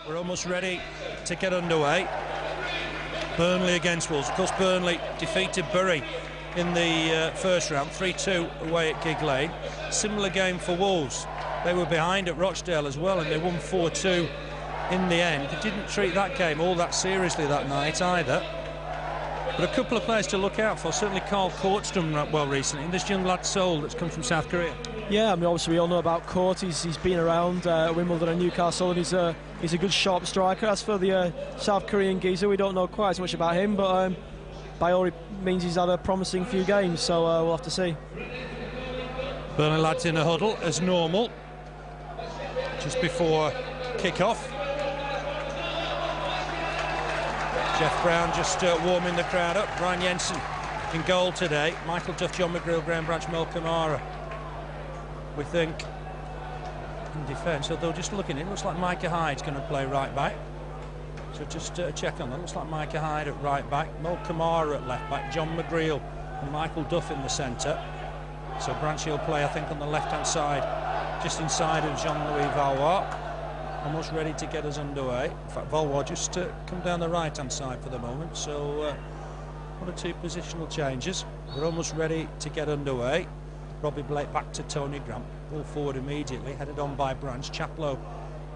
We're almost ready to get underway. Burnley against Wolves. Of course, Burnley defeated Bury in the first round, 3-2 away at Gig Lane. Similar game for Wolves. They were behind at Rochdale as well, and they won 4-2 in the end. They didn't treat that game all that seriously that night either. But a couple of players to look out for. Certainly Cort's done well recently. And this young lad Seol that's come from South Korea. Yeah, I mean, obviously we all know about Cort. He's been around Wimbledon and Newcastle, and he's a good sharp striker. As for the South Korean geezer, we don't know quite as much about him, but by all means he's had a promising few games, so we'll have to see. Burnley lads in a huddle as normal just before kick-off. Jeff Brown just warming the crowd up. Brian Jensen in goal today. Michael Duff, John McGreal, Graham Branch, Camara. We think in defence, although just looking, it looks like Micah Hyde's going to play right back. So just check on that. Looks like Micah Hyde at right back, Camara at left back, John McGreal and Michael Duff in the centre. So Branch will play, I think, on the left-hand side, just inside of Jean-Louis Valois. Almost ready to get us underway. In fact, Valois just come down the right-hand side for the moment. So one or two positional changes. We're almost ready to get underway. Robbie Blake back to Tony Grant. Ball forward immediately, headed on by Branch. Chaplow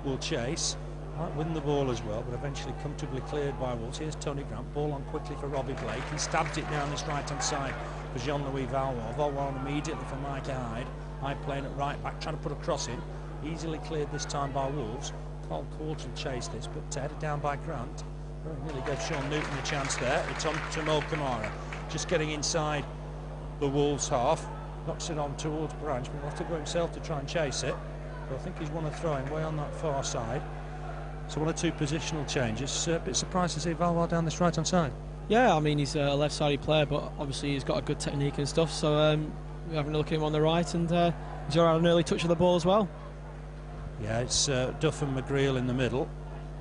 will chase. Might win the ball as well, but eventually comfortably cleared by Wolves. Here's Tony Grant. Ball on quickly for Robbie Blake. He stabbed it down this right-hand side for Jean-Louis Valois. Valois on immediately for Micah Hyde. Hyde playing at right back, trying to put a cross in. Easily cleared this time by Wolves. Cort will chase this, but headed down by Grant. Nearly gave Sean Newton a chance there. It's on to Camara. Just getting inside the Wolves half. Knocks it on towards Branch, but he'll have to go himself to try and chase it. But I think he's won a throw-in way on that far side. So one or two positional changes. A bit surprised to see Valois down this right-hand side. Yeah, I mean, he's a left-sided player, but obviously he's got a good technique and stuff. So we're having a look at him on the right, and he's already had an early touch of the ball as well. Yeah, it's Duff and McGreal in the middle.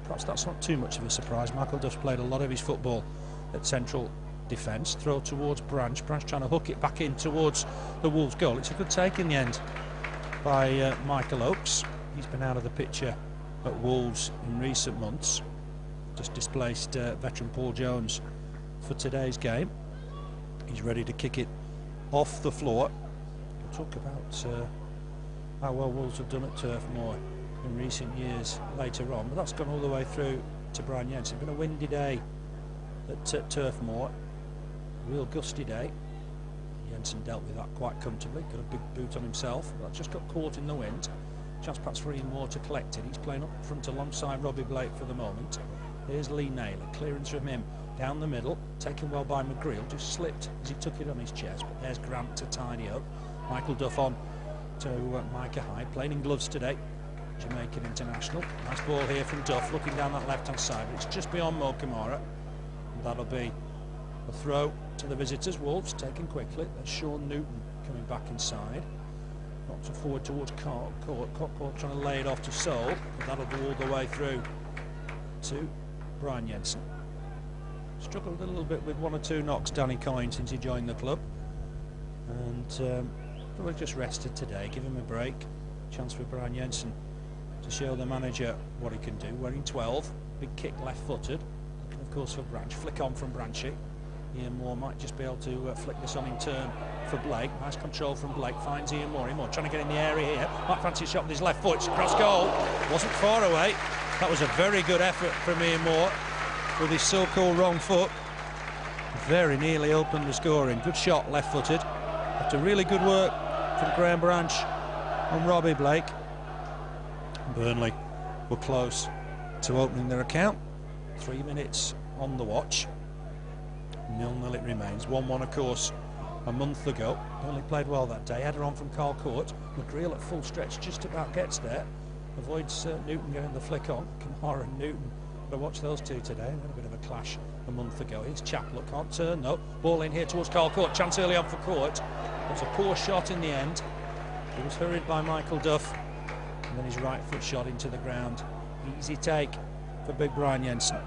Perhaps that's not too much of a surprise. Michael Duff's played a lot of his football at central defence. Throw towards Branch. Branch trying to hook it back in towards the Wolves goal. It's a good take in the end by Michael Oakes. He's been out of the picture at Wolves in recent months. Just displaced veteran Paul Jones for today's game. He's ready to kick it off the floor. We'll talk about how well Wolves have done at Turf Moor in recent years later on, but that's gone all the way through to Brian Jensen. It's been a windy day at Turf Moor, real gusty day. Jensen dealt with that quite comfortably, got a big boot on himself, but just got caught in the wind. Chance perhaps for Ian Moore to collect it. He's playing up front alongside Robbie Blake for the moment. Here's Lee Naylor, clearance from him down the middle, taken well by McGreal, just slipped as he took it on his chest, but there's Grant to tidy up. Michael Duff on to Micah Hyde, playing in gloves today, Jamaican international. Nice ball here from Duff, looking down that left-hand side, but it's just beyond Camara. And that'll be a throw to the visitors. Wolves taken quickly. There's Sean Newton coming back inside. Knocks it forward towards Cort. Cort trying to lay it off to Seol, but that'll go all the way through to Brian Jensen. Struggled a little bit with one or two knocks, Danny Coyne, since he joined the club. And probably just rested today, give him a break. Chance for Brian Jensen to show the manager what he can do. Wearing 12, big kick left-footed. Looking of course for Branch, flick on from Branchy. Ian Moore might just be able to flick this on in turn for Blake. Nice control from Blake, finds Ian Moore. Ian Moore trying to get in the area here. Might fancy a shot with his left foot. It's cross goal. Wasn't far away. That was a very good effort from Ian Moore with his so-called wrong foot. Very nearly opened the scoring. Good shot, left-footed. After really good work from Graham Branch and Robbie Blake. Burnley were close to opening their account. 3 minutes on the watch. 0-0 it remains. 1-1 of course a month ago. Burnley played well that day. Header on from Cort. McGreal at full stretch just about gets there. Avoids Newton getting the flick on. Camara and Newton. But watch those two today. We had a bit of a clash a month ago. Here's Chaplow. Can't turn though. Ball in here towards Cort. Chance early on for Cort. It was a poor shot in the end. He was hurried by Michael Duff. And then his right foot shot into the ground. Easy take for big Brian Jensen.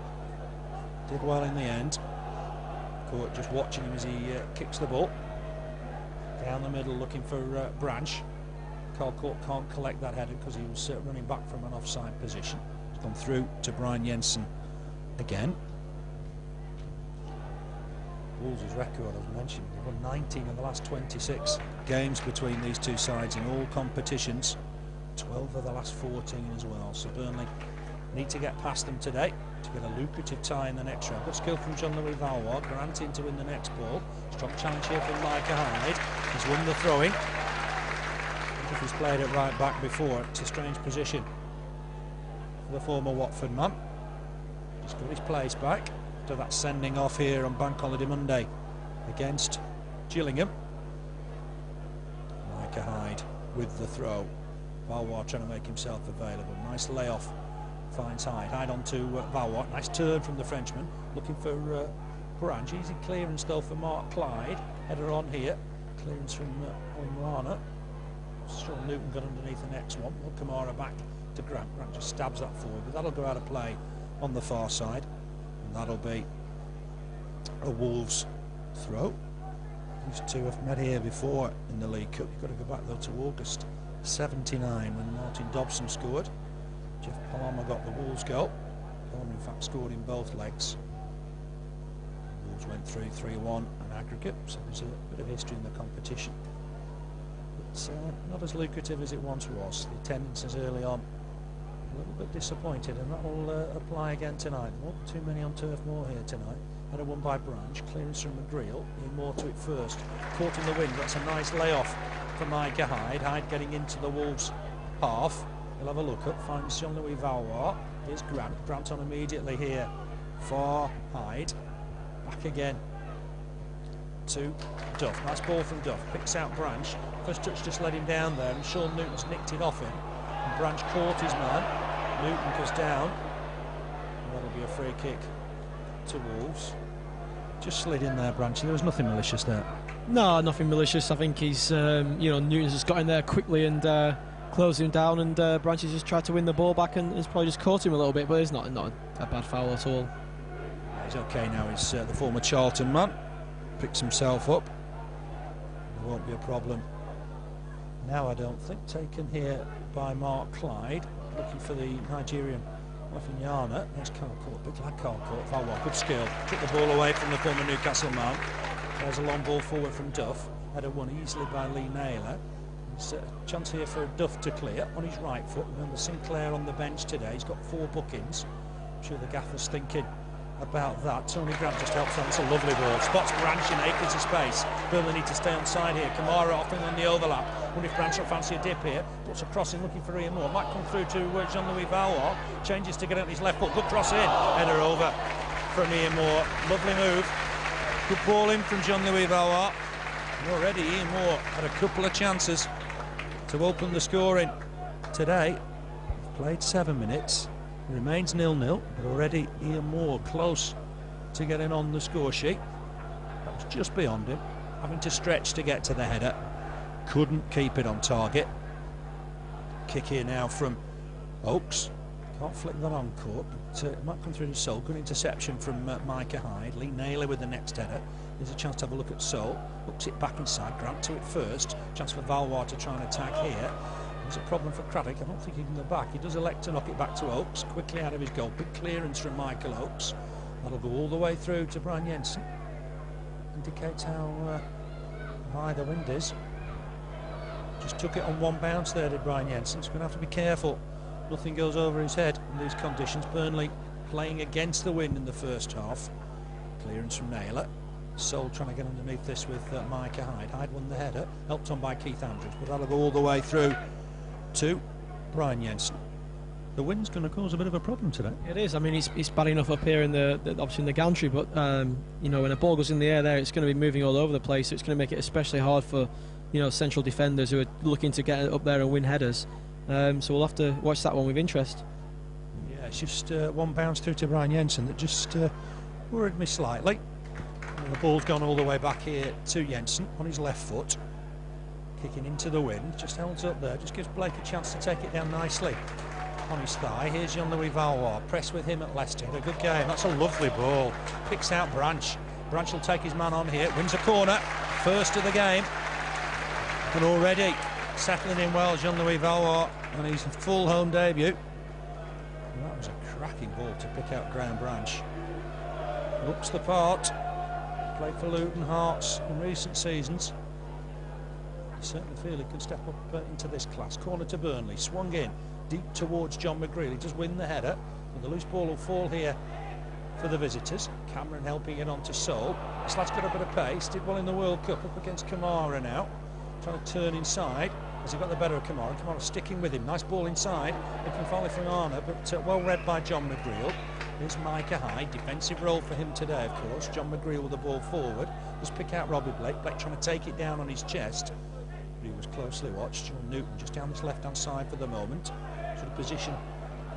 Did well in the end. Cort just watching him as he kicks the ball. Down the middle looking for Branch. Cort can't collect that header because he was running back from an offside position. Gone through to Brian Jensen again. Wolves' record, as mentioned, they've won 19 of the last 26 games between these two sides in all competitions. 12 of the last 14 as well. So Burnley need to get past them today to get a lucrative tie in the next round. Good skill from Jean-Louis Valois, granting to win the next ball. Strong challenge here from Micah Hyde. He's won the throwing. If he's played it right back before, it's a strange position for the former Watford man. Just got his place back after that sending off here on Bank Holiday Monday against Gillingham. Micah Hyde with the throw. Valois trying to make himself available. Nice layoff. Finds Hyde. Hyde on to Valois. Nice turn from the Frenchman. Looking for Branch. Easy clearance though for Clyde. Header on here. Clearance from Olofinjana. Sean Newton got underneath the next one. Well, Camara back to Grant. Grant just stabs that forward, but that'll go out of play on the far side. And that'll be a Wolves throw. These two have met here before in the League Cup. You've got to go back though to August 79 when Martin Dobson scored. Jeff Palmer got the Wolves goal. Palmer in fact scored in both legs. Wolves went through 3-1 an aggregate, so there's a bit of history in the competition. It's not as lucrative as it once was. The attendances early on a little bit disappointed, and that will apply again tonight. There won't be too many on Turf Moor here tonight. Header won by Branch, clearance from McGreal. Ian Moore to it first. Caught in the wind. That's a nice layoff for Micah Hyde. Hyde getting into the Wolves half. He'll have a look up, finds Jean-Louis Valois. Here's Grant. Grant on immediately here for Hyde. Back again to Duff. Nice ball from Duff. Picks out Branch. First touch just let him down there, and Sean Newton's nicked it off him. And Branch caught his man. Newton goes down. And that'll be a free kick to Wolves. Just slid in there, Branch. There was nothing malicious there. No, nothing malicious. I think he's, Newton's just got in there quickly and closed him down, and Branch has just tried to win the ball back and has probably just caught him a little bit, but it's not a bad foul at all. He's okay now. He's the former Charlton man. Picks himself up. There won't be a problem. Now I don't think, taken here by Mark Clyde, looking for the Nigerian Olofinjana. There's Cort, big lad Cort. Valois, good skill. Took the ball away from the former Newcastle man. There's a long ball forward from Duff. Header won easily by Naylor. There's a chance here for Duff to clear on his right foot. Remember Sinclair on the bench today. He's got 4 bookings. I'm sure the gaffer's thinking about that. Tony Grant just helps on. It's a lovely ball. Spots Branch in acres of space. Burnley need to stay on side here. Camara offering on the overlap. Wonder if Branch will fancy a dip here. Puts a cross in looking for Ian Moore. Might come through to Jean-Louis Valois. Changes to get on his left foot. Good cross in. Header over from Ian Moore. Lovely move. Good ball in from Jean-Louis Valois. And already Ian Moore had a couple of chances to open the scoring today. Played 7 minutes. It remains 0-0, but already Ian Moore close to getting on the score sheet. That was just beyond him, having to stretch to get to the header. Couldn't keep it on target. Kick here now from Oakes. Can't flick that on Cort, but it might come through to Seol. Good interception from Micah Hyde. Naylor with the next header. There's a chance to have a look at Seol. Hooks it back inside. Grant to it first. Chance for Valois to try and attack here. There's a problem for Craddock. I don't think he can go back. He does elect to knock it back to Oakes. Quickly out of his goal. Big clearance from Michael Oakes. That'll go all the way through to Brian Jensen. Indicates how high the wind is. Just took it on one bounce there, did Brian Jensen. He's going to have to be careful. Nothing goes over his head in these conditions. Burnley playing against the wind in the first half. Clearance from Naylor. Seol trying to get underneath this with Micah Hyde. Hyde won the header, helped on by Keith Andrews, but that'll go all the way through to Brian Jensen. The wind's going to cause a bit of a problem today. It is. I mean, he's bad enough up here in obviously in the gantry, but when a ball goes in the air there, it's going to be moving all over the place. So it's going to make it especially hard for central defenders who are looking to get up there and win headers. So we'll have to watch that one with interest. Yeah, it's just one bounce through to Brian Jensen that just worried me slightly. And the ball's gone all the way back here to Jensen on his left foot. Kicking into the wind, just holds up there, just gives Blake a chance to take it down nicely on his thigh. Here's Jean-Louis Valois, press with him at Leicester. Had a good game. That's a lovely ball. Picks out Branch. Branch will take his man on here, wins a corner, first of the game. And already settling in well, Jean-Louis Valois, and his full home debut. Well, that was a cracking ball to pick out Graham Branch. Looks the part. Played for Luton Hearts in recent seasons. You certainly feel he can step up into this class. Corner to Burnley, swung in deep towards John McGreal. He does win the header, and the loose ball will fall here for the visitors. Cameron helping it on to Seol. This lad's got a bit of pace, did well in the World Cup, up against Camara now. Trying to turn inside. Has he got the better of Camara? Camara sticking with him. Nice ball inside. Looking for Olofinjana, but well read by John McGreal. Here's Micah Hyde. Defensive role for him today, of course. John McGreal with the ball forward. Just pick out Robbie Blake. Blake trying to take it down on his chest. But he was closely watched. John Newton just down this left-hand side for the moment. Sort of position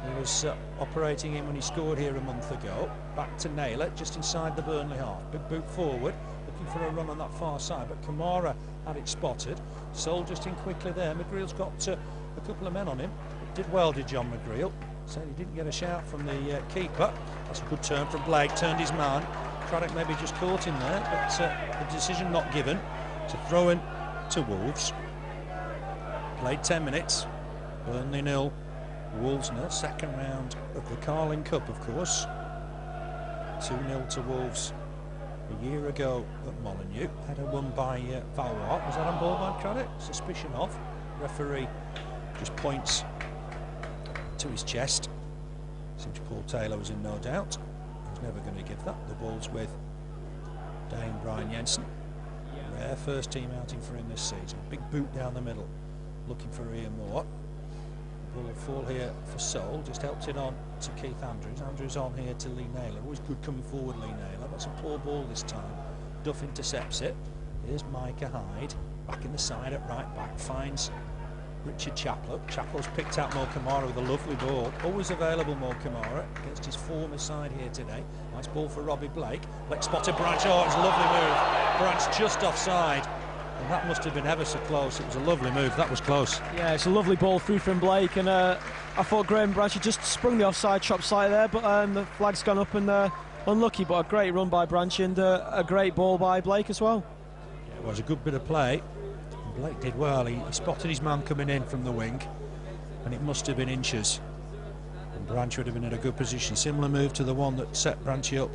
he was operating in when he scored here a month ago. Back to Naylor, just inside the Burnley half. Big boot forward, looking for a run on that far side, but Camara had it spotted. Seol just in quickly there. McGreal's got a couple of men on him. Did well, did John McGreal. So he didn't get a shout from the keeper. That's a good turn from Blake, turned his man. Craddock maybe just caught him there, but the decision not given. To throw in to Wolves. Played 10 minutes. Burnley 0. Wolves 0, second round of the Carling Cup, of course. 2-0 to Wolves a year ago at Molineux. Header won by Valois. Was that on ball by Craddock? Suspicion of. Referee just points to his chest. Seems Paul Taylor was in no doubt. He was never going to give that. The ball's with Dane Brian Jensen. Rare first team outing for him this season. Big boot down the middle, looking for Ian Moore. Ball will fall here for Seol, just helped it on to Keith Andrews. Andrews on here to Lee Naylor. Always good coming forward, Lee Naylor. That's a poor ball this time. Duff intercepts it. Here's Micah Hyde, back in the side at right back, finds Richard Chaplow. Chaplow's picked out Mo Camara with a lovely ball. Always available, Mo Camara, against his former side here today. Nice ball for Robbie Blake. Blake spotted Branch. Oh, it's a lovely move. Branch just offside. And that must have been ever so close. It was a lovely move. That was close. Yeah, it's a lovely ball through from Blake, and I thought Graham Branch had just sprung the offside chop side there, but the flag's gone up and unlucky. But a great run by Branch and a great ball by Blake as well. Yeah, it was a good bit of play. And Blake did well. He spotted his man coming in from the wing, and it must have been inches. And Branch would have been in a good position. Similar move to the one that set Branch up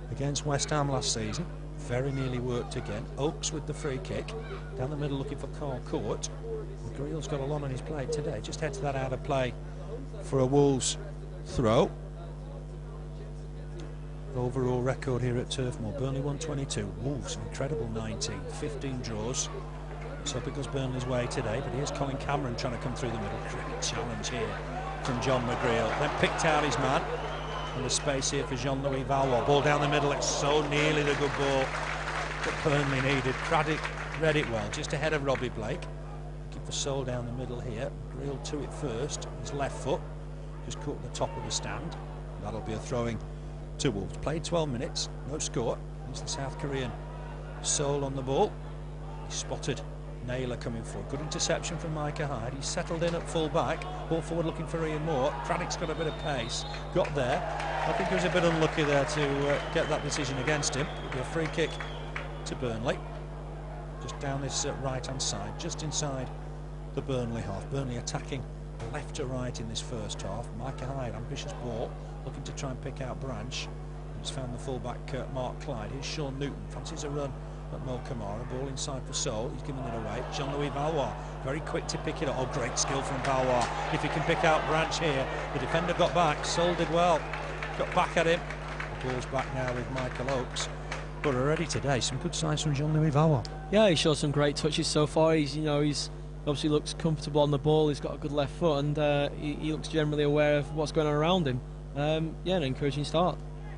against West Ham last season. Very nearly worked again. Oakes with the free kick. Down the middle looking for Cort. McGreal's got a lot on his plate today. Just heads that out of play for a Wolves throw. Overall record here at Turf Moor. Burnley 122. Wolves incredible 19. 15 draws. Let's hope it goes Burnley's way today. But here's Colin Cameron trying to come through the middle. Great challenge here from John McGreal. Then picked out his man. And the space here for Jean-Louis Valois. Ball down the middle, it's so nearly the good ball that Burnley needed. Craddock read it well, just ahead of Robbie Blake. Looking for Seol down the middle here. McGreal to it first, his left foot. Just caught the top of the stand. That'll be a throwing to Wolves. Played 12 minutes, no score. It's the South Korean. Seol on the ball. He spotted Naylor coming forward. Good interception from Micah Hyde. He's settled in at full back. Ball forward looking for Ian Moore. Craddock's got a bit of pace. Got there. I think he was a bit unlucky there to get that decision against him. It'll be a free kick to Burnley. Just down this right-hand side, just inside the Burnley half. Burnley attacking left to right in this first half. Micah Hyde, ambitious ball, looking to try and pick out Branch. He's found the full-back Mark Clyde. Here's Sean Newton. Fancies a run at Mo Camara. Ball inside for Seol. He's giving it away. Jean-Louis Valois, very quick to pick it up. Oh, great skill from Valois. If he can pick out Branch here. The defender got back. Seol did well. Got back at him. The ball's back now with Michael Oakes. But already today, some good signs from Jean-Louis Valois. Yeah, he showed some great touches so far. He's obviously looks comfortable on the ball. He's got a good left foot, and he looks generally aware of what's going on around him. Yeah, an encouraging start.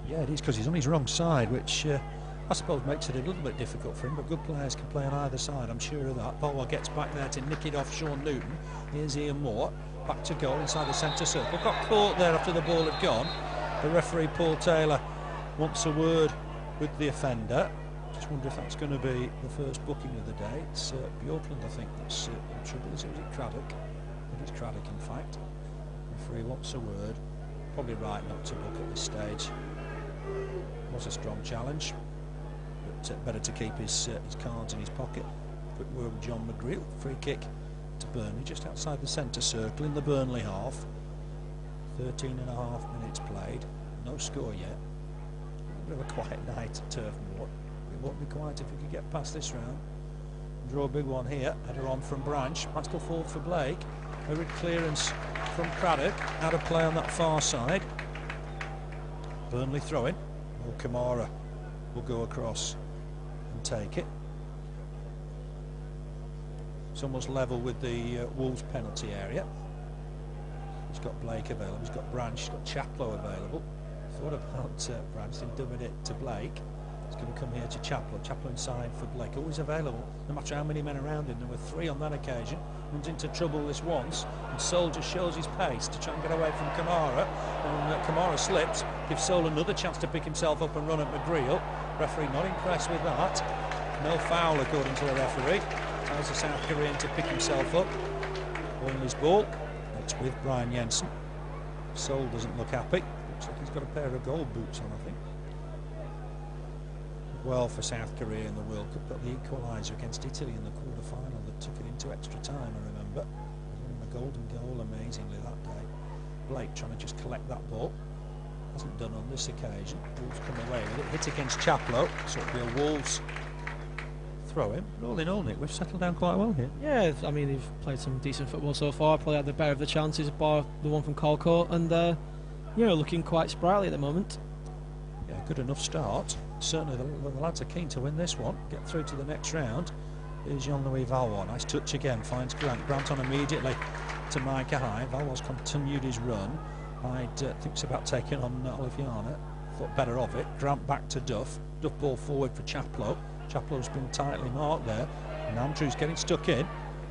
Yeah, it is, because he's on his wrong side, which I suppose makes it a little bit difficult for him, but good players can play on either side, I'm sure of that. Valois gets back there to nick it off Sean Newton. Here's Ian Moore, back to goal inside the centre circle. Got caught there after the ball had gone. The referee, Paul Taylor, wants a word with the offender. Just wonder if that's going to be the first booking of the day. It's Björklund, I think, that's in trouble. Is it Craddock? I think it's Craddock, in fact. Referee wants a word. Probably right not to book at this stage. It was a strong challenge, but better to keep his cards in his pocket. Quick word with John McGreal. Free kick to Burnley, just outside the centre circle in the Burnley half. 13.5 minutes played, no score yet. A bit of a quiet night at Turf Moor. It won't be quiet if we could get past this round. Draw a big one here, header on from Branch, might go forward for Blake. A good clearance from Craddock, out of play on that far side. Burnley throwing, Camara will go across and take it. It's almost level with the Wolves penalty area. He's got Blake available, he's got Branch, he's got Chaplow available. Thought about Branch, then dubbing it to Blake. It's going to come here to Chaplow. Chaplow inside for Blake, always available, no matter how many men around him. There were 3 on that occasion. Runs into trouble this once, and Seol just shows his pace to try and get away from Camara. And Camara slips, gives Seol another chance to pick himself up and run at McGreal. Referee not impressed with that. No foul according to the referee. Tells the South Korean to pick himself up. Burnley's ball. It's with Brian Jensen. Seol doesn't look happy. Looks like he's got a pair of gold boots on, I think. Well for South Korea in the World Cup, got the equaliser against Italy in the quarter-final that took it into extra time, I remember. Won the golden goal amazingly that day. Blake trying to just collect that ball. Hasn't done on this occasion. Wolves come away with it. Hit against Chaplow, so it'll be a Wolves throw-in. But all in all, Nick, we've settled down quite well here. Yeah, I mean, they've played some decent football so far. Probably had the better of the chances, bar the one from Cort, and you know, looking quite sprightly at the moment. Yeah, good enough start. Certainly the lads are keen to win this one, get through to the next round. Here's Jean-Louis Valois, nice touch again, finds Grant. Grant on immediately to Hyde. Valois continued his run. Hyde thinks about taking on Olofinjana, thought better of it. Grant back to Duff. Duff ball forward for Chaplow. Chaplow's been tightly marked there, and Andrew's getting stuck in.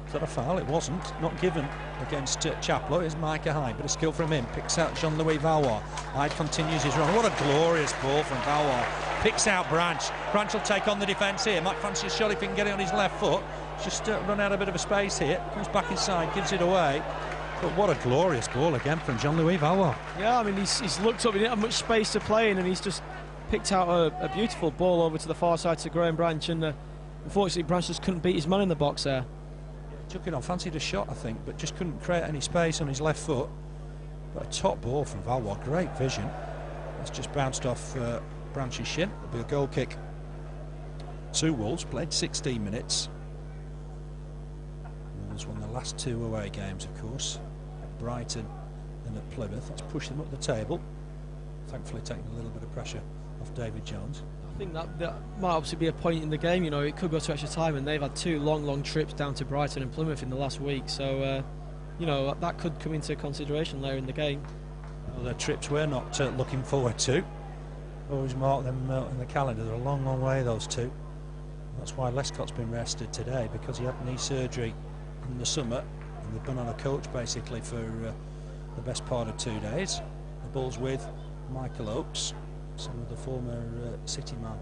Is that a foul? It wasn't. Not given against Chaplow. Here's Hyde, but a skill from him. Picks out Jean-Louis Valois. Hyde continues his run. What a glorious ball from Valois. Picks out Branch. Branch will take on the defence here. Might fancy a shot if he can get it on his left foot. Just run out a bit of a space here. Comes back inside, gives it away. But what a glorious ball again from Jean-Louis Valois. Yeah, I mean, he's looked up. He didn't have much space to play in, and he's just picked out a beautiful ball over to the far side to Graham Branch, and unfortunately Branch just couldn't beat his man in the box there. Took it on, fancied a shot I think, but just couldn't create any space on his left foot. But a top ball from Valois, great vision. That's just bounced off Branch's shin. It'll be a goal kick to Wolves. Played 16 minutes. Wolves won the last 2 away games, of course, at Brighton and at Plymouth. Let's push them up the table. Thankfully taking a little bit of pressure off David Jones. I think that might obviously be a point in the game. You know, it could go to extra time, and they've had 2 long trips down to Brighton and Plymouth in the last week. So, you know, that could come into consideration later in the game. Well, they're trips we're not looking forward to. Always mark them in the calendar. They're a long way, those 2. That's why Lescott's been rested today, because he had knee surgery in the summer, and they've been on a coach basically for the best part of 2 days. The ball's with Michael Oakes, some of the former City man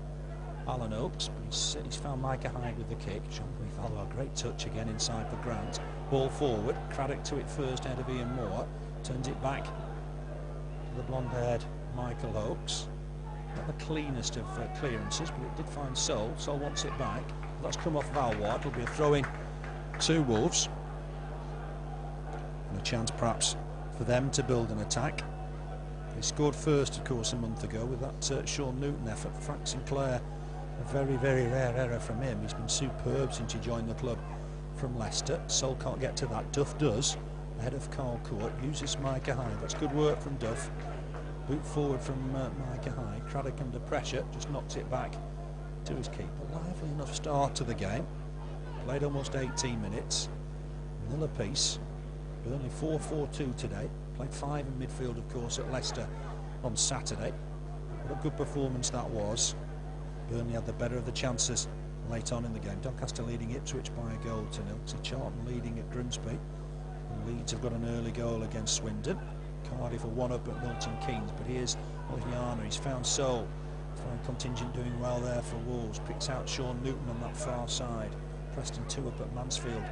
Alan Oakes, but he's found Hyde with the kick. Jean-Louis Valois, great touch again inside for Grant. Ball forward, Craddock to it first, head of Ian Moore, turns it back to the blonde-haired Michael Oakes. Not the cleanest of clearances, but it did find Seol. Seol wants it back. That's come off Valois. It'll be a throw-in to Wolves, and a chance perhaps for them to build an attack. They scored first, of course, a month ago with that Sean Newton effort. Frank Sinclair, a very rare error from him. He's been superb since he joined the club from Leicester. Seol can't get to that. Duff does, ahead of Cort. Uses Hyde. That's good work from Duff. Boot forward from Hyde. Craddock under pressure, just knocks it back to his keeper. Lively enough start to the game. Played almost 18 minutes. 0 apiece. Burnley 4-4-2 today. Played 5 in midfield, of course, at Leicester on Saturday. What a good performance that was. Burnley had the better of the chances late on in the game. Doncaster leading Ipswich by a goal to 0. Charlton leading at Grimsby. And Leeds have got an early goal against Swindon. Cardiff are 1-up at Milton Keynes. But here's Olofinjana. He's found Seol. Foreign contingent doing well there for Wolves. Picks out Sean Newton on that far side. Preston 2-up at Mansfield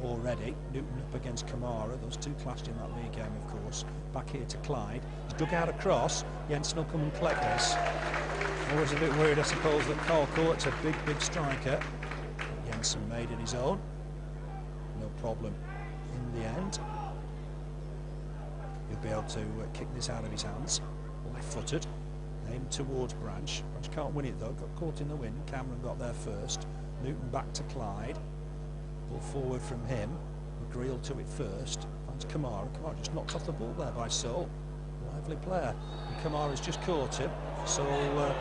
already. Newton up against Camara. Those 2 clashed in that league game, of course. Back here to Clyde. He's dug out a cross. Jensen will come and collect this. Always a bit worried, I suppose, that Cort's a big striker. But Jensen made it his own. No problem in the end. He'll be able to kick this out of his hands. Left-footed, aimed towards Branch. Branch can't win it though, got caught in the wind. Cameron got there first. Newton back to Clyde. Ball forward from him. McGreal to it first. Finds Camara. Camara just knocked off the ball there by Seol. Lively player. And Camara's just caught him. Seol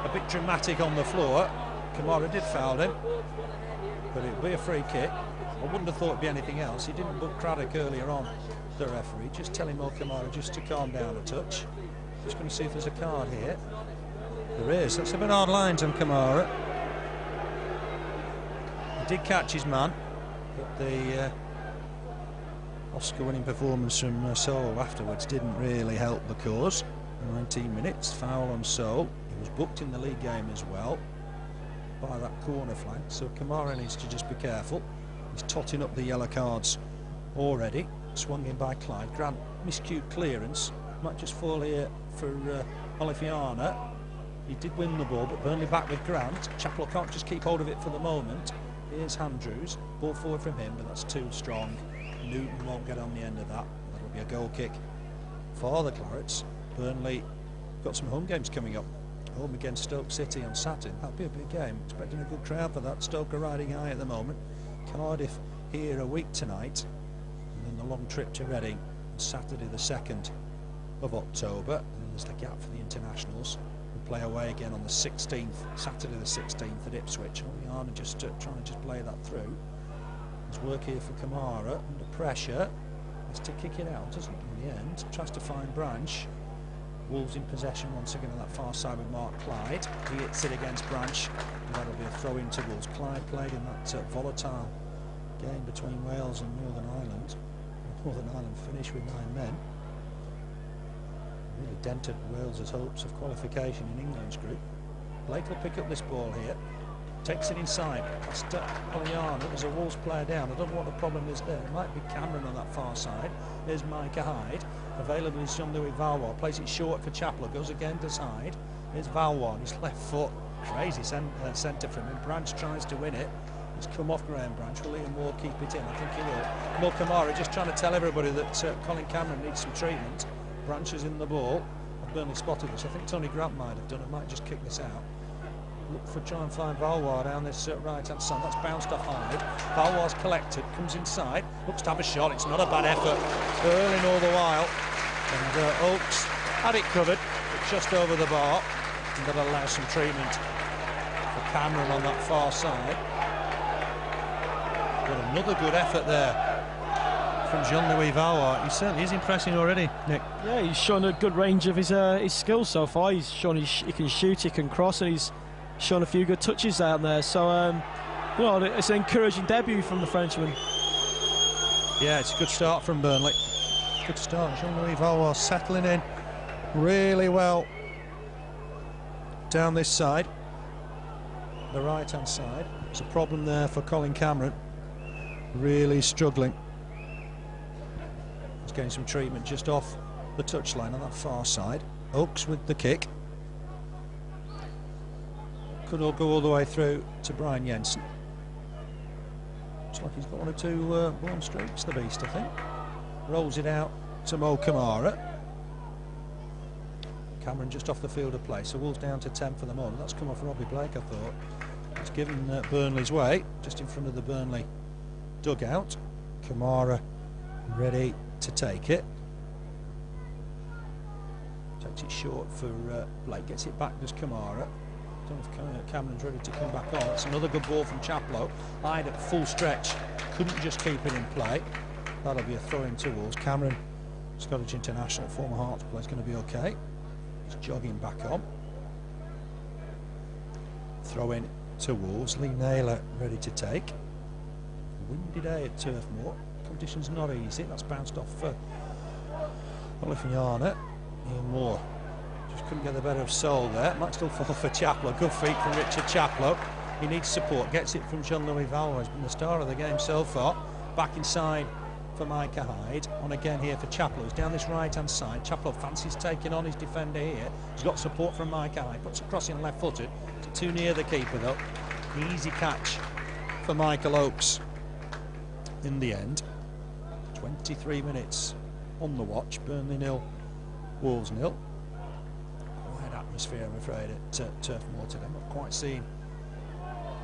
a bit dramatic on the floor. Camara did foul him, but it would be a free kick. I wouldn't have thought it'd be anything else. He didn't book Craddock earlier on, the referee. Just telling Camara just to calm down a touch. Just going to see if there's a card here. There is. That's a bit hard lines on Camara. He did catch his man, but the Oscar-winning performance from Seol afterwards didn't really help the cause. 19 minutes, foul on Seol. He was booked in the league game as well by that corner flank, so Camara needs to just be careful. He's totting up the yellow cards already. Swung in by Clyde. Grant miscued clearance. Might just fall here for Olofinjana. He did win the ball, but Burnley back with Grant. Chaplow can't just keep hold of it for the moment. Here's Andrews. Ball forward from him, but that's too strong. Newton won't get on the end of that. That'll be a goal kick for the Clarets. Burnley got some home games coming up. Home against Stoke City on Saturday. That'll be a big game. Expecting a good crowd for that. Stoke are riding high at the moment. Cardiff here a week tonight, and then the long trip to Reading on Saturday the 2nd of October. And then there's the gap for the internationals. We play away again on the 16th, Saturday the 16th at Ipswich. Olofinjana just trying to play that through. There's work here for Camara under pressure. Has to kick it out, doesn't he, in the end? Tries to find Branch. Wolves in possession once again on that far side with Mark Clyde. He hits it against Branch, and that'll be a throw-in to Wolves. Clyde played in that volatile game between Wales and Northern Ireland. Northern Ireland finished with 9 men. Really dented Wales's hopes of qualification in England's group. Blake will pick up this ball here. Takes it inside. Past Olofinjana. There's a Wolves player down. I don't know what the problem is there. It might be Cameron on that far side. There's Hyde. Available is Jean-Louis Valois. Plays it short for Chaplow. Goes again to Hyde. There's Valois on his left foot. Crazy centre from him. Branch tries to win it. It's come off Graham Branch. Will Liam Moore keep it in? I think he will. Mo Camara just trying to tell everybody that Colin Cameron needs some treatment. Branch is in the ball. Burnley spotted this. I think Tony Grant might have done it. Might just kick this out. Look for try and find Valois down this right-hand side. That's bounced off Hyde. Valois collected, comes inside, looks to have a shot. It's not a bad effort. Curling all the while, and Oakes had it covered, but just over the bar, and that allows some treatment for Cameron on that far side. But another good effort there from Jean-Louis Valois. He certainly is impressing already, Nick. Yeah, he's shown a good range of his skills so far. He's shown he can shoot, he can cross, and he's shown a few good touches out there, so you know, it's an encouraging debut from the Frenchman. Yeah, it's a good start from Burnley. Good start. Jean-Louis Valois settling in really well down this side, the right-hand side. There's a problem there for Colin Cameron. Really struggling. He's getting some treatment just off the touchline on that far side. Oakes with the kick. Could all go all the way through to Brian Jensen. Looks like he's got 1 or 2 born streaks, the beast, I think. Rolls it out to Mo Camara. Cameron just off the field of play, so Wolves down to 10 for the moment. That's come off Robbie Blake, I thought. It's given Burnley's way, just in front of the Burnley dugout. Camara ready to take it. Takes it short for Blake, gets it back, does Camara. I don't know if Cameron's ready to come back on. It's another good ball from Chaplow. Hyde at full stretch, couldn't just keep it in play. That'll be a throw-in to Wolves. Cameron, Scottish international, former Hearts player, is going to be okay. He's jogging back on. Throw-in to Wolves. Lee Naylor ready to take. Windy day at Turf Moor. Conditions not easy. That's bounced off for Olofinjana. Ian Moore just couldn't get the better of Seol there. Might still fall for Chaplow. Good feet from Richard Chaplow. He needs support. Gets it from Jean-Louis Valois. He's been the star of the game so far. Back inside for Hyde. On again here for Chaplow. He's down this right-hand side. Chaplow fancies taking on his defender here. He's got support from Hyde. Puts a cross in left-footed. It's too near the keeper though. Easy catch for Michael Oakes in the end. 23 minutes on the watch. Burnley 0, Wolves 0. Quiet atmosphere, I'm afraid, at Turf Moor today. Not quite seen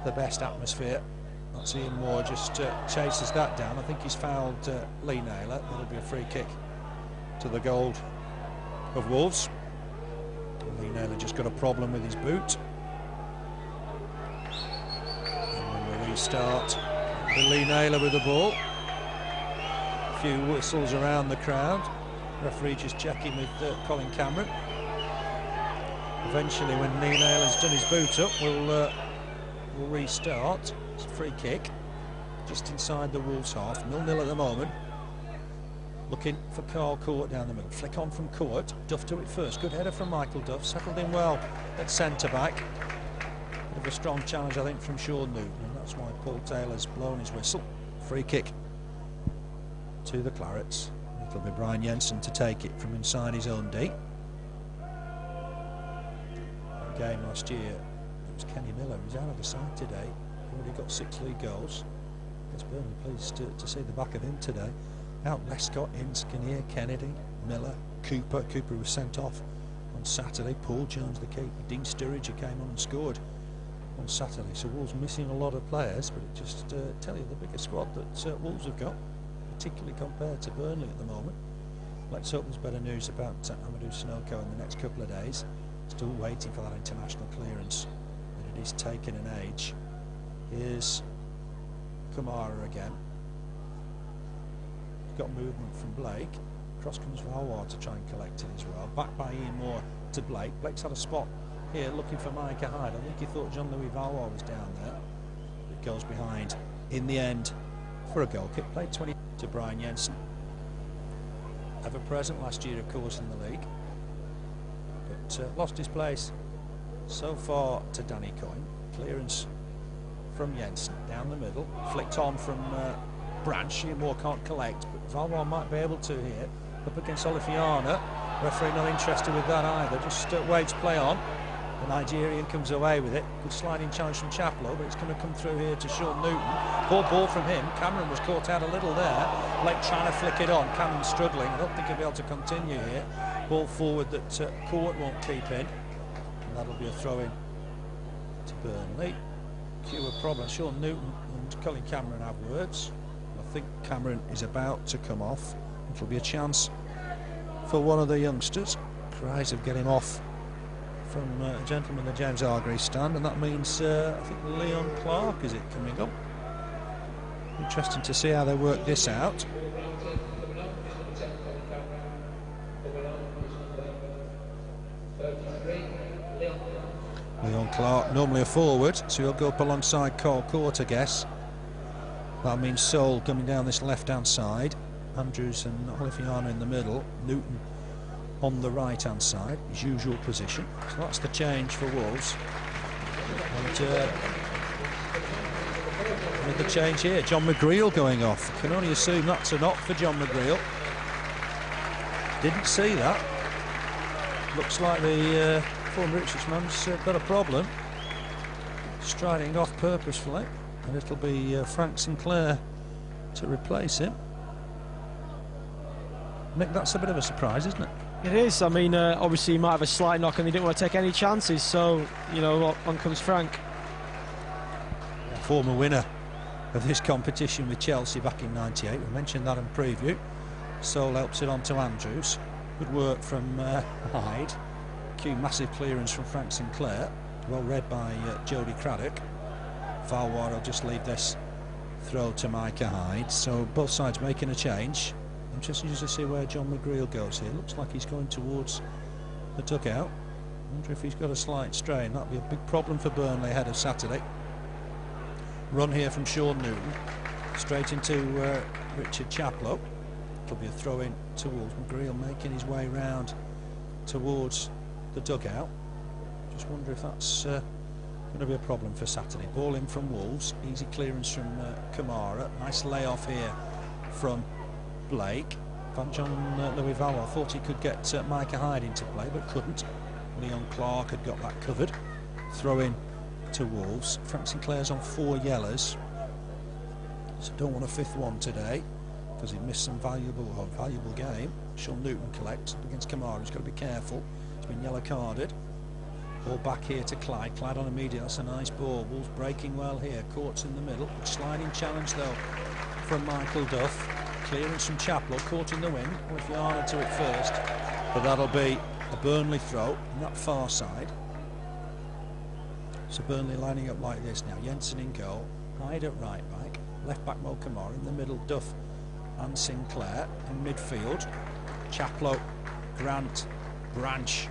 the best atmosphere. That's Ian Moore just chases that down. I think he's fouled Lee Naylor. That'll be a free kick to the goal of Wolves. Lee Naylor just got a problem with his boot. And when we restart, Lee Naylor with the ball. A few whistles around the crowd. Referee just checking with Colin Cameron. Eventually, when Lee Naylor's done his boot up, we'll restart. It's a free kick just inside the Wolves half. 0-0 at the moment. Looking for Cort down the middle. Flick on from Cort. Duff to it first. Good header from Michael Duff. Settled in well at centre-back. Bit of a strong challenge, I think, from Sean Newton, and that's why Paul Taylor's blown his whistle. Free kick to the Clarets. It'll be Brian Jensen to take it from inside his own D. That game last year, it was Kenny Miller. He's out of the side today. Already got 6 league goals. It's Burnley pleased to see the back of him today. Out Lescott, Ince, Kinnear, Kennedy, Miller, Cooper. Cooper was sent off on Saturday. Paul Jones, the keeper. Dean Sturridge, who came on and scored on Saturday. So Wolves missing a lot of players, but it just tell you the bigger squad that Wolves have got, particularly compared to Burnley at the moment. Let's hope there's better news about Amadou Snoko in the next couple of days. Still waiting for that international clearance, but it is taking an age. Here's Camara again. Got movement from Blake. Cross comes Valois to try and collect it as well. Back by Ian Moore to Blake. Blake's had a spot here looking for Micah Hyde. I think he thought Jean-Louis Valois was down there. It goes behind in the end for a goal kick. Played 20 to Brian Jensen. Ever present last year, of course, in the league. But lost his place so far to Danny Coyne. Clearance from Jensen down the middle. Flicked on from Branch. Ian Moore can't collect, but Valois might be able to here. Up against Olofinjana. Referee not interested with that either. Just waves play on. The Nigerian comes away with it. Good sliding challenge from Chaplow, but it's going to come through here to Sean Newton. Poor ball from him. Cameron was caught out a little there. Blake trying to flick it on. Cameron struggling. I don't think he'll be able to continue here. Ball forward that Cort won't keep in. And that'll be a throw-in to Burnley. Cue a problem. Sean Newton and Colin Cameron have words. I think Cameron is about to come off. It'll be a chance for one of the youngsters. Cries of getting off from a gentleman, the James Hargreaves stand, and that means I think Leon Clark is it coming up. Interesting to see how they work this out. Leon Clark, normally a forward, so he'll go up alongside Cort, I guess. That means Seol coming down this left-hand side. Andrews and Olofinjana in the middle. Newton on the right-hand side, his usual position. So that's the change for Wolves. And with the change here, John McGreal going off. Can only assume that's a knock for John McGreal. Didn't see that. Looks like the former Ipswich man's got a problem. Striding off purposefully. And it'll be Frank Sinclair to replace him. Nick, that's a bit of a surprise, isn't it? It is. I mean, obviously he might have a slight knock and he didn't want to take any chances, so, you know, on comes Frank. Former winner of this competition with Chelsea back in '98. We mentioned that in preview. Seol helps it on to Andrews. Good work from Hyde. Cue massive clearance from Frank Sinclair. Well read by Jody Craddock. Valois will just leave this throw to Micah Hyde. So both sides making a change. Interesting just to see where John McGreal goes here. Looks like he's going towards the dugout. Wonder if he's got a slight strain. That'll be a big problem for Burnley ahead of Saturday. Run here from Sean Newton. Straight into Richard Chaplow. It'll be a throw in to Wolves. McGreal making his way round towards the dugout. Just wonder if that's going to be a problem for Saturday. Ball in from Wolves. Easy clearance from Camara. Nice layoff here from Blake. Louis Valois thought he could get Micah Hyde into play, but couldn't. Leon Clark had got that covered. Throw in to Wolves. Frank Sinclair's on 4 yellows, so don't want a 5th one today because he missed some valuable game. Seol Newton collects against Camara. He's got to be careful. He's been yellow carded. Ball back here to Clyde. Clyde on immediate. That's a nice ball. Wolves breaking well here. Cort's in the middle. Sliding challenge though from Michael Duff. Clearance from Chaplow. Caught in the wind. Olofinjana to it first. But that'll be a Burnley throw on that far side. So Burnley lining up like this now. Jensen in goal. Hyde at right back. Left back Mo Camara. In the middle Duff and Sinclair. In midfield Chaplow, Grant, Branch,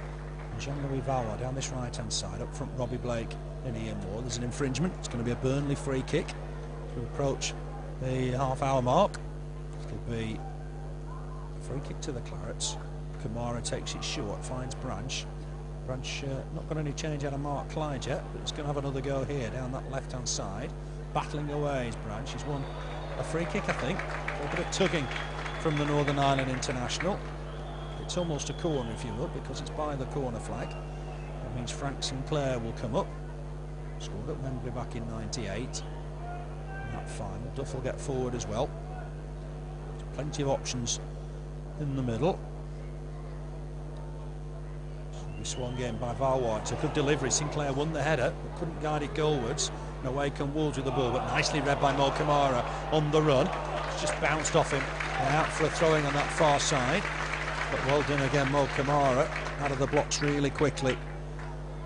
Jean-Louis Valois down this right hand side. Up front Robbie Blake and Ian Moore. There's an infringement. It's going to be a Burnley free kick to approach the half-hour mark. It'll be a free kick to the Clarets. Camara takes it short, finds Branch. Branch not got any change out of Mark Clyde yet, but he's going to have another go here down that left hand side. Battling away is Branch. He's won a free kick, I think. A bit of tugging from the Northern Ireland international. It's almost a corner if you look, because it's by the corner flag. That means Frank Sinclair will come up. Scored at Wembley back in '98. In that final, Duff will get forward as well. There's plenty of options in the middle. We swung in by Valois. It's a good delivery. Sinclair won the header, but couldn't guide it goalwards. And away come Wolves with the ball, but nicely read by Mo Camara on the run. It's just bounced off him and out for a throwing on that far side. But well done again, Mo Camara, out of the blocks really quickly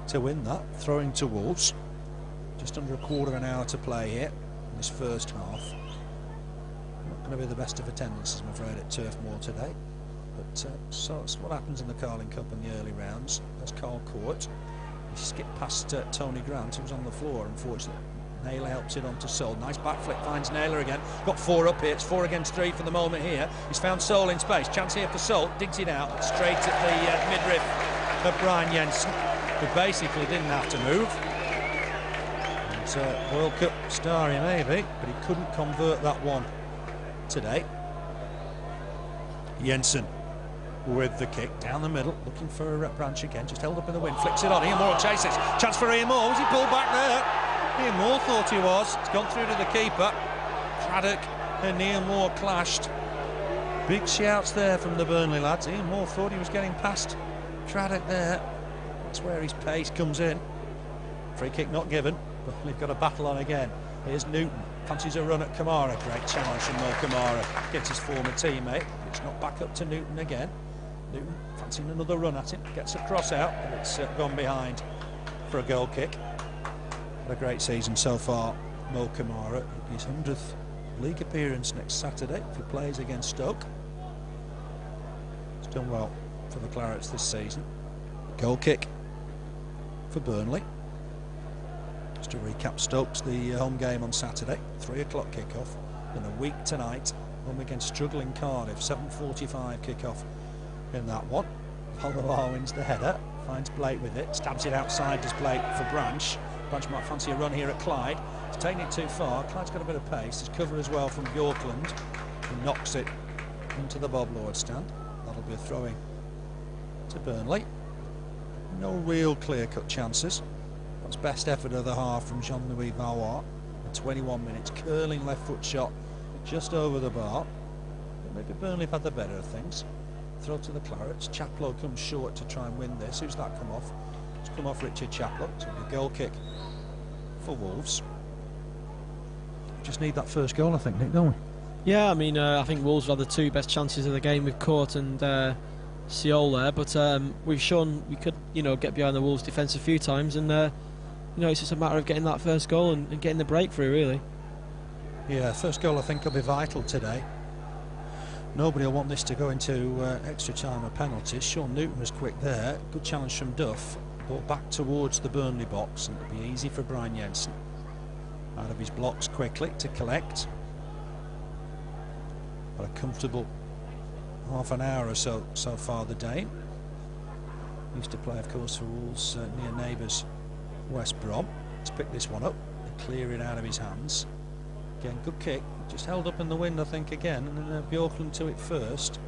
to win that. Throwing to Wolves. Just under a quarter of an hour to play here in this first half. Not going to be the best of attendances, I'm afraid, at Turf Moor today. But so it's what happens in the Carling Cup in the early rounds. There's Cort. He skipped past Tony Grant, who was on the floor, unfortunately. Naylor helps it on to Seol. Nice back flick, finds Naylor again. Got 4 up here. It's 4 against 3 for the moment here. He's found Seol in space. Chance here for Seol. Digs it out straight at the midriff of Brian Jensen, who basically didn't have to move. It's a World Cup star he may be, but he couldn't convert that one today. Jensen with the kick down the middle, looking for Branch again, just held up in the wind, flicks it on. Ian Moore chases. Chance for Ian Moore. Was he pulled back there? Ian Moore thought he was. It's gone through to the keeper. Craddock and Ian Moore clashed. Big shouts there from the Burnley lads. Ian Moore thought he was getting past Craddock there. That's where his pace comes in. Free kick not given, but they've got a battle on again. Here's Newton. Fancies a run at Camara. Great challenge from Mo Camara. Gets his former teammate. It's not back up to Newton again. Newton fancying another run at him. Gets a cross out, but it's gone behind for a goal kick. What a great season so far, Mo Camara. His 100th league appearance next Saturday if he plays against Stoke. He's done well for the Clarets this season. Goal kick for Burnley. Just to recap Stokes, the home game on Saturday, 3 o'clock kickoff. In a week tonight, home against struggling Cardiff, 7:45 kickoff in that one. Valois wins the header, finds Blake with it, stabs it outside, does Blake for Branch. Branch might fancy a run here at Clyde. He's taking it too far. Clyde's got a bit of pace. There's cover as well from Björklund, who knocks it into the Bob Lord stand. That'll be a throwing to Burnley. No real clear-cut chances. That's best effort of the half from Jean-Louis Valois. 21 minutes, curling left foot shot just over the bar. But maybe Burnley have had the better of things. Throw to the Clarets. Chaplow comes short to try and win this. Who's that come off? It's come off Richard Chaplow. So a goal kick for Wolves. Just need that first goal, I think, Nick, don't we? Yeah, I mean, I think Wolves have had the 2 best chances of the game with Cort and Seol there, but we've shown we could, get behind the Wolves' defence a few times, and it's just a matter of getting that first goal and getting the breakthrough, really. Yeah, first goal I think will be vital today. Nobody will want this to go into extra time or penalties. Seol Newton was quick there. Good challenge from Duff. Ball back towards the Burnley box, and it'll be easy for Brian Jensen. Out of his blocks quickly to collect. But a comfortable half an hour or so far the day. Used to play, of course, for Wolves near neighbours West Brom. Let's pick this one up and clear it out of his hands. Again, good kick. Just held up in the wind, I think, again. And then Björklund to it first.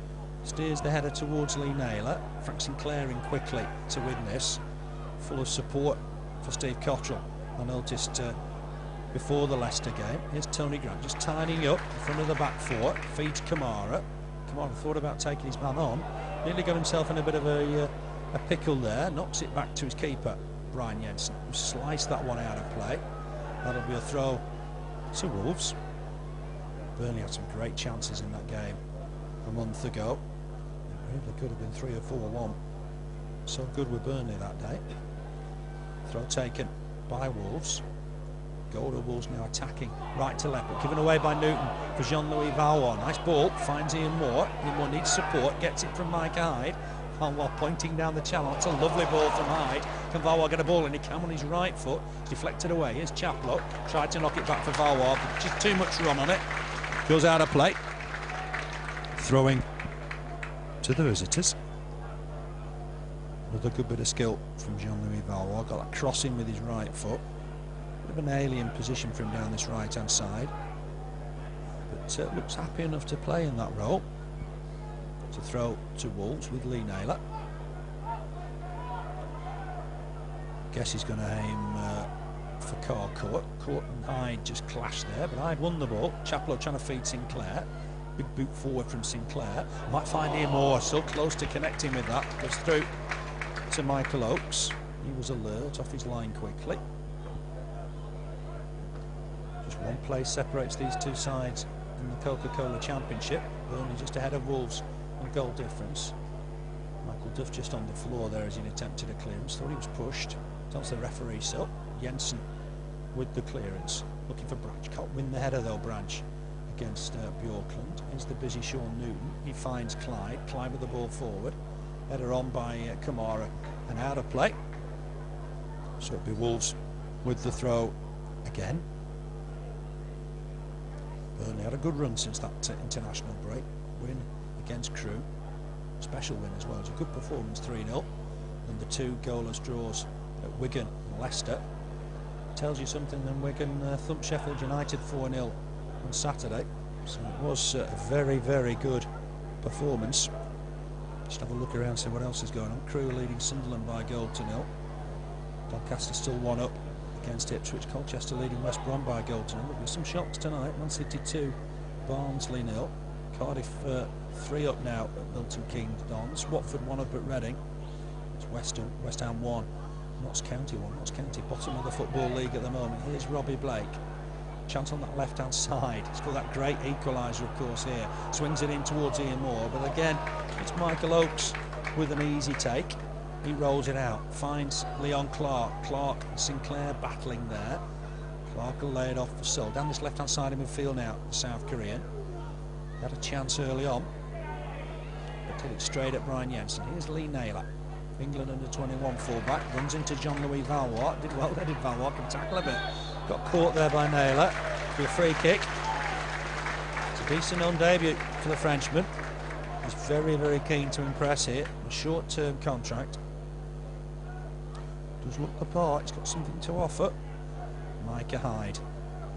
Steers the header towards Lee Naylor. Frank Sinclair in quickly to win this. Full of support for Steve Cotterill. I noticed before the Leicester game. Here's Tony Grant just tidying up in front of the back 4. Feeds Camara. Camara thought about taking his man on. Nearly got himself in a bit of a pickle there. Knocks it back to his keeper, Brian Jensen, who sliced that one out of play. That'll be a throw to Wolves. Burnley had some great chances in that game a month ago. It really could have been 3 or 4-1. So good with Burnley that day. Throw taken by Wolves. Goal to Wolves now attacking right to left, but given away by Newton for Jean-Louis Valois. Nice ball, finds Ian Moore. Ian Moore needs support, gets it from Mike Hyde. Valois pointing down the channel. It's a lovely ball from Hyde. Can Valois get a ball? And he can on his right foot. It's deflected away. Here's Chaplow. Tried to knock it back for Valois, but just too much run on it. Goes out of play. Throwing to the visitors. Another good bit of skill from Jean-Louis Valois. Got that crossing with his right foot. Bit of an alien position for him down this right-hand side. But looks happy enough to play in that role. To throw to Wolves with Lee Naylor. Guess he's going to aim for Cort. Cort and Hyde just clashed there, but Hyde won the ball. Chaplow trying to feed Sinclair. Big boot forward from Sinclair. Might find Ian Moore, so close to connecting with that. Goes through to Michael Oakes. He was alert, off his line quickly. Just one play separates these two sides in the Coca-Cola Championship. Burnley just ahead of Wolves on goal difference. Michael Duff just on the floor there as he attempted a clearance. Thought he was pushed. Tells the referee so. Jensen with the clearance. Looking for Branch. Can't win the header though, Branch, against Björklund. Here's the busy Sean Newton. He finds Clyde. Clyde with the ball forward. Header on by Camara and out of play. So it'll be Wolves with the throw again. Burnley had a good run since that international break. Win against Crewe. Special win as well. It was a good performance, 3-0. And the 2 goalless draws at Wigan and Leicester. Tells you something. Then Wigan thumped Sheffield United 4-0 on Saturday. So it was a very, very good performance. Just have a look around, see what else is going on. Crewe leading Sunderland by 1-0. Doncaster still 1 up against Ipswich. Colchester leading West Brom by 1-0. There'll be some shocks tonight. Man City 2, Barnsley 0. Cardiff 3 up now at Milton Keynes Dons. Watford 1 up at Reading. It's West Ham 1. Notts County 1. Notts County bottom of the Football League at the moment. Here's Robbie Blake. Chance on that left-hand side. He's got that great equaliser, of course, here. Swings it in towards Ian Moore, but again, it's Michael Oakes with an easy take. He rolls it out, finds Leon Clark. Clark and Sinclair battling there. Clark will lay it off for Seol. Down this left-hand side of midfield now, the South Korean. Had a chance early on, but hit it straight at Brian Jensen. Here's Lee Naylor, England under-21 fullback. Runs into Jean-Louis Valois. Did well there, did Valois. Can tackle a bit. Got caught there by Naylor for a free kick. It's a decent on debut for the Frenchman. He's very, very keen to impress here. A short-term contract. Does look the part. He's got something to offer. Micah Hyde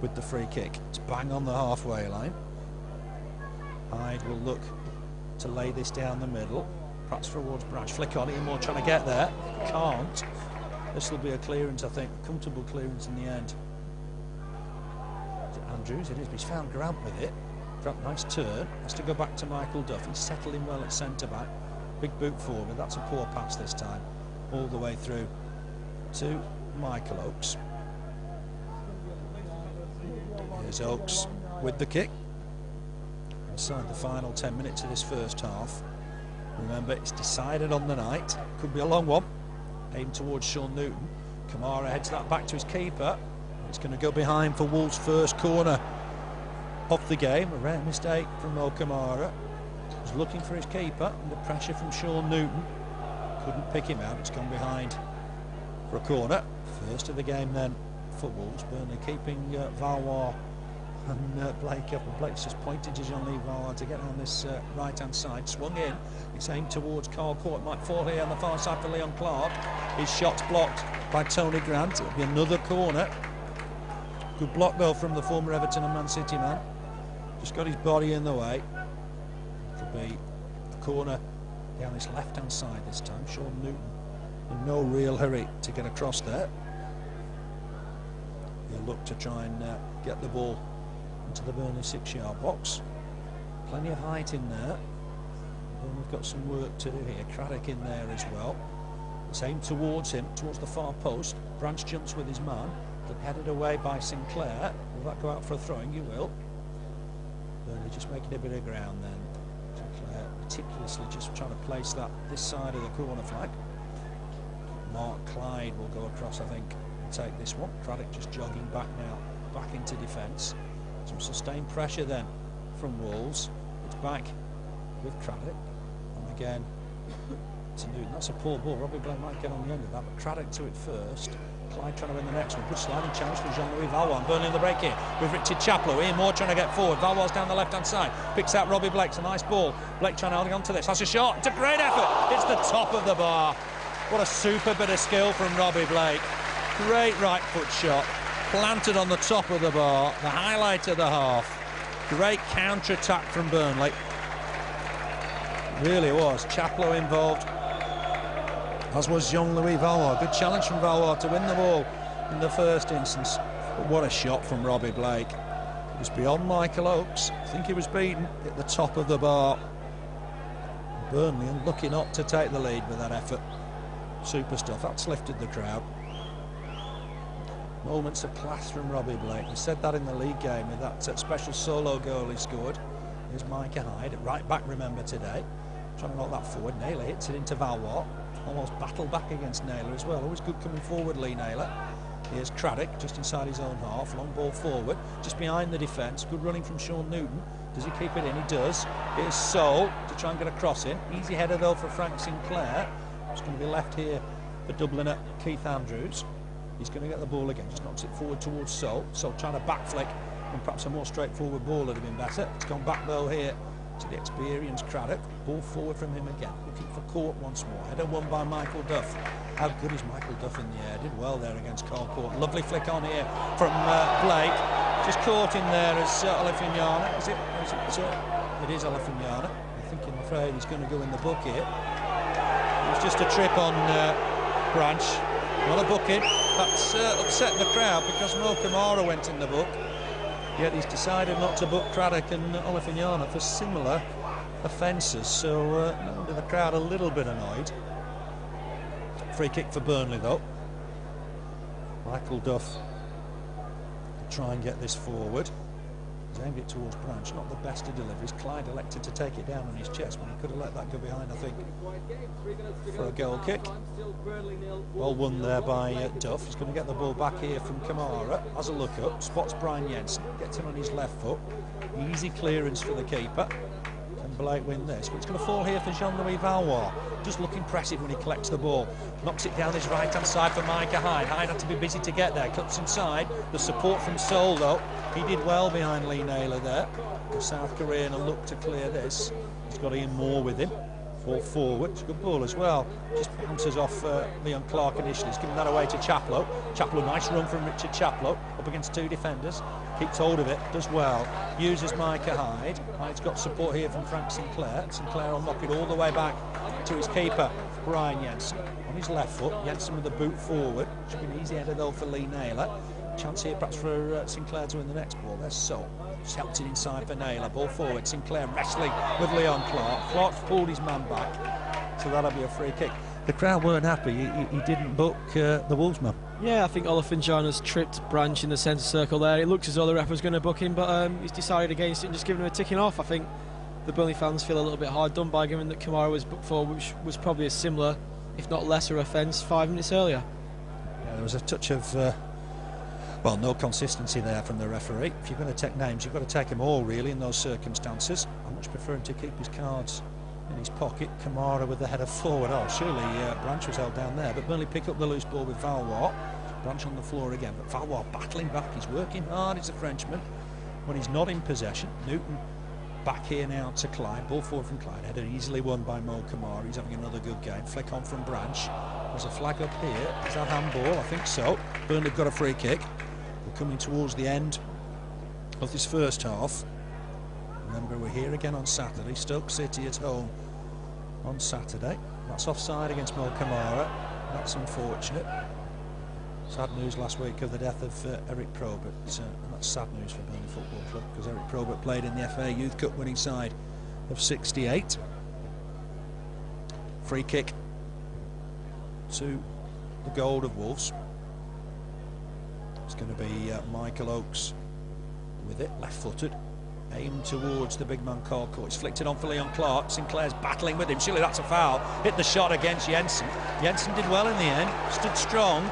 with the free kick. It's bang on the halfway line. Hyde will look to lay this down the middle. Perhaps towards Branch. Flick on. Ian Moore trying to get there. Can't. This will be a clearance, I think. Comfortable clearance in the end. Andrews, it is, but he's found Grant with it. Grant, nice turn. Has to go back to Michael Duff. He's settling well at centre-back. Big boot forward. That's a poor pass this time. All the way through to Michael Oakes. Here's Oakes with the kick. Inside the final 10 minutes of this first half. Remember, it's decided on the night. Could be a long one. Aimed towards Sean Newton. Camara heads that back to his keeper. It's going to go behind for Wolves' first corner of the game. A rare mistake from Mo Camara. Was looking for his keeper under pressure from Sean Newton. Couldn't pick him out. It's gone behind for a corner. First of the game then for Wolves. Burnley keeping Valois and Blake up. And Blake's just pointed to Jean-Louis Valois to get on this right-hand side. Swung in. It's aimed towards Carl Cort. Might fall here on the far side for Leon Clark. His shot's blocked by Tony Grant. It'll be another corner. Good block though from the former Everton and Man City man. Just got his body in the way. It'll be a corner down this left-hand side this time. Sean Newton in no real hurry to get across there. He'll look to try and get the ball into the Burnley 6-yard box. Plenty of height in there. And we've got some work to do here. Craddock in there as well. It's aimed towards him, towards the far post. Branch jumps with his man. Then headed away by Sinclair. Will that go out for a throwing? You will. Burnley just making a bit of ground then. Sinclair meticulously just trying to place that this side of the corner flag. Clyde will go across, I think, and take this one. Craddock just jogging back now, back into defence. Some sustained pressure then from Wolves. It's back with Craddock. And again to Newton. That's a poor ball. Robbie Blake might get on the end of that, but Craddock to it first. Clyde trying to win the next one. Good sliding challenge from Jean-Louis Valois. Burnley in the break here with Richard Chaplow. Ian Moore trying to get forward. Valois down the left-hand side. Picks out Robbie Blake. It's a nice ball. Blake trying to hold on to this. That's a shot. It's a great effort. It's the top of the bar. What a super bit of skill from Robbie Blake. Great right foot shot. Planted on the top of the bar. The highlight of the half. Great counter-attack from Burnley. Really was. Chaplow involved, as was Jean-Louis Valois. Good challenge from Valois to win the ball in the first instance. But what a shot from Robbie Blake. It was beyond Michael Oakes. I think he was beaten at the top of the bar. Burnley unlucky not to take the lead with that effort. Super stuff. That's lifted the crowd. Moments of class from Robbie Blake. We said that in the league game with that special solo goal he scored. Here's Micah Hyde at right back, remember, today. Trying to knock that forward. Naylor hits it into Valois. Almost battle back against Naylor as well. Always good coming forward, Lee Naylor. Here's Craddock just inside his own half. Long ball forward, just behind the defence. Good running from Sean Newton. Does he keep it in? He does. Here's Seol to try and get a cross in. Easy header though for Frank Sinclair. It's going to be left here for Dubliner Keith Andrews. He's going to get the ball again. Just knocks it forward towards Seol. Seol trying to back flick, and perhaps a more straightforward ball would have been better. It's gone back though here to the experienced Craddock. Ball forward from him again. Looking for Cort once more. Header won by Michael Duff. How good is Michael Duff in the air? Did well there against Cort. Lovely flick on here from Blake. Just caught in there as Olofinjana. Is it? It is Olofinjana. I'm afraid he's going to go in the book here. It was just a trip on Branch. Not a booking. That's upset the crowd because Camara went in the book. Yet he's decided not to book Craddock and Olofinjana for similar offences. So no wonder the crowd a little bit annoyed. Free kick for Burnley though. Michael Duff will try and get this forward. He's aimed it towards Branch, not the best of deliveries. Clyde elected to take it down on his chest when he could have let that go behind, I think, for a goal kick. Well won there by Duff. He's going to get the ball back here from Camara. Has a look up, spots Brian Jensen, gets him on his left foot. Easy clearance for the keeper. Can Blake win this? But it's going to fall here for Jean-Louis Valois. Just look impressive when he collects the ball. Knocks it down his right-hand side for Micah Hyde. Hyde had to be busy to get there. Cuts inside. The support from Seol though. He did well behind Lee Naylor there. The South Korean will look to clear this. He's got Ian Moore with him. Ball forward. It's a good ball as well. Just bounces off Leon Clark initially. He's giving that away to Chaplow. Chaplow, nice run from Richard Chaplow. Up against two defenders. Keeps hold of it. Does well. Uses Micah Hyde. Hyde's got support here from Frank Sinclair. Sinclair will knock it all the way back to his keeper, Brian Jensen. On his left foot. Jensen with the boot forward. Should be an easy header though for Lee Naylor. Chance here perhaps for Sinclair to win the next ball. There's Seol. Just helped it inside for Naylor. Ball forward. Sinclair wrestling with Leon Clark. Clark's pulled his man back. So that'll be a free kick. The crowd weren't happy. He didn't book the Wolves man. Yeah, I think Olofinjana's tripped Branch in the centre circle there. It looks as though the ref was going to book him, but he's decided against it and just given him a ticking off. I think the Burnley fans feel a little bit hard done by, given that Camara was booked for, which was probably a similar, if not lesser, offence 5 minutes earlier. Yeah, there was a touch of well, no consistency there from the referee. If you're going to take names, you've got to take them all, really, in those circumstances. I much prefer him to keep his cards in his pocket. Camara with the header forward. Oh, surely Branch was held down there, but Burnley pick up the loose ball with Valois. Branch on the floor again, but Valois battling back. He's working hard, he's a Frenchman. When he's not in possession, Newton back here now to Clyde. Ball forward from Clyde. Header easily won by Camara. He's having another good game. Flick on from Branch. There's a flag up here. Is that handball? I think so. Burnley got a free kick. We're coming towards the end of this first half. Remember, we're here again on Saturday. Stoke City at home on Saturday. That's offside against Camara. That's unfortunate. Sad news last week of the death of Eric Probert. And that's sad news for Burnley Football Club, because Eric Probert played in the FA Youth Cup winning side of '68. Free kick to the goal of Wolves. It's going to be Michael Oakes with it, left-footed, aimed towards the big man Cort. It's flicked it on for Leon Clark. Sinclair's battling with him. Surely that's a foul. Hit the shot against Jensen. Jensen did well in the end, stood strong.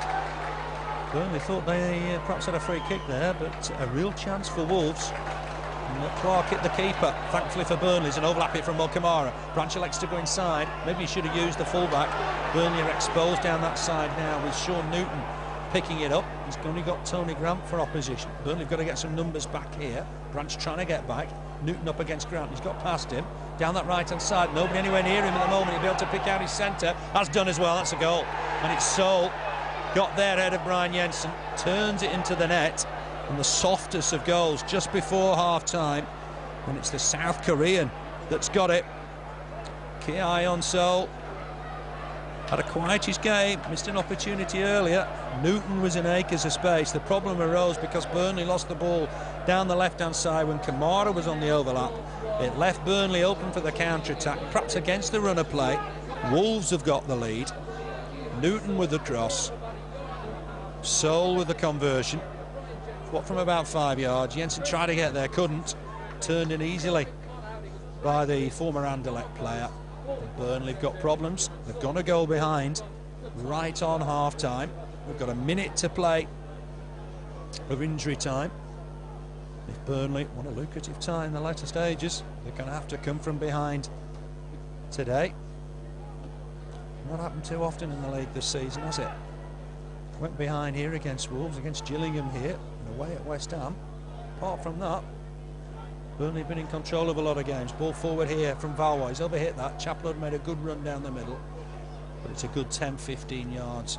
Burnley thought they perhaps had a free kick there, but a real chance for Wolves. And Clark hit the keeper. Thankfully for Burnley, it's an overlap hit from Camara. Branch elects to go inside. Maybe he should have used the fullback. Burnley are exposed down that side now with Sean Newton picking it up. He's only got Tony Grant for opposition. Burnley have got to get some numbers back here. Branch trying to get back. Newton up against Grant. He's got past him. Down that right-hand side. Nobody anywhere near him at the moment. He'll be able to pick out his centre. That's done as well. That's a goal. And it's Seol. Got there ahead of Brian Jensen. Turns it into the net. And the softest of goals just before half-time. And it's the South Korean that's got it. Ki-Hyeon Seol had a quietish game, missed an opportunity earlier. Newton was in acres of space. The problem arose because Burnley lost the ball down the left-hand side when Camara was on the overlap. It left Burnley open for the counter-attack, perhaps against the runner play. Wolves have got the lead. Newton with the cross. Seol with the conversion. What, from about 5 yards. Jensen tried to get there, couldn't. Turned in easily by the former Anderlecht player. Burnley have got problems. They've gone a goal behind right on half-time. We've got a minute to play of injury time. If Burnley want a lucrative tie in the latter stages, they're going to have to come from behind today. Not happened too often in the league this season, has it? Went behind here against Wolves, against Gillingham here, and away at West Ham. Apart from that, Burnley have been in control of a lot of games. Ball forward here from Valois. He's overhit that. Chaplow made a good run down the middle, but it's a good 10-15 yards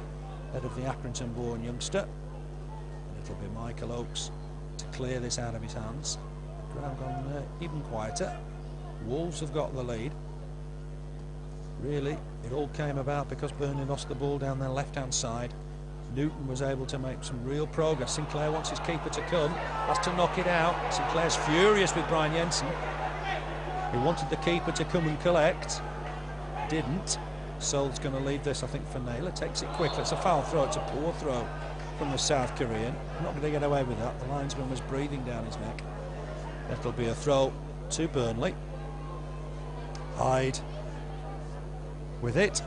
ahead of the Accrington-born youngster. And it'll be Michael Oakes to clear this out of his hands. Ground gone even quieter. Wolves have got the lead. Really, it all came about because Burnley lost the ball down their left-hand side. Newton was able to make some real progress. Sinclair wants his keeper to come, has to knock it out. Sinclair's furious with Brian Jensen. He wanted the keeper to come and collect, didn't. Seol's going to leave this, I think, for Naylor. Takes it quickly. It's a foul throw. It's a poor throw from the South Korean. Not going to get away with that. The linesman was breathing down his neck. It'll be a throw to Burnley. Hyde with it.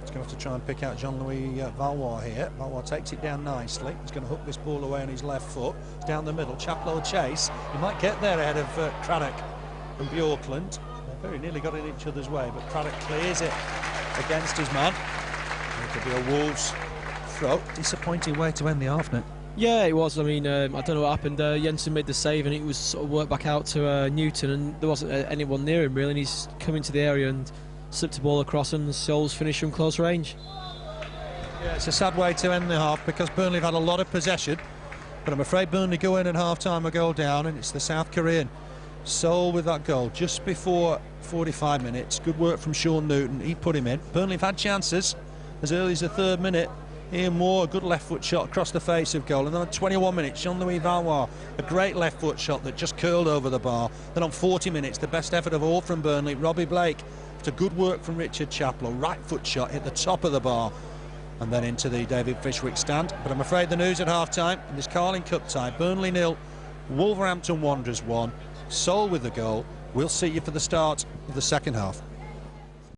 He's going to have to try and pick out Jean-Louis Valois here. Valois takes it down nicely. He's going to hook this ball away on his left foot. It's down the middle. Chaplow chase. He might get there ahead of Craddock and Björklund. They very nearly got in each other's way, but Craddock clears it against his man. It could be a Wolves throw. Disappointing way to end the half, Nick. Yeah, it was. I mean, I don't know what happened. Jensen made the save and it was sort of worked back out to Newton, and there wasn't anyone near him really, and he's come into the area and slipped the ball across, and Seol's finished from close range. Yeah, it's a sad way to end the half because Burnley have had a lot of possession, but I'm afraid Burnley go in at half-time a goal down, and it's the South Korean. Seol with that goal just before 45 minutes. Good work from Sean Newton. He put him in. Burnley have had chances as early as the 3rd minute. Ian Moore, a good left foot shot across the face of goal, and then on 21 minutes, Jean-Louis Valois, a great left foot shot that just curled over the bar. Then on 40 minutes, the best effort of all from Burnley, Robbie Blake, after good work from Richard Chaplow, right foot shot hit the top of the bar and then into the David Fishwick stand. But I'm afraid the news at half-time in this Carling Cup tie: Burnley 0, Wolverhampton Wanderers 1. Seol with the goal. We'll see you for the start of the second half.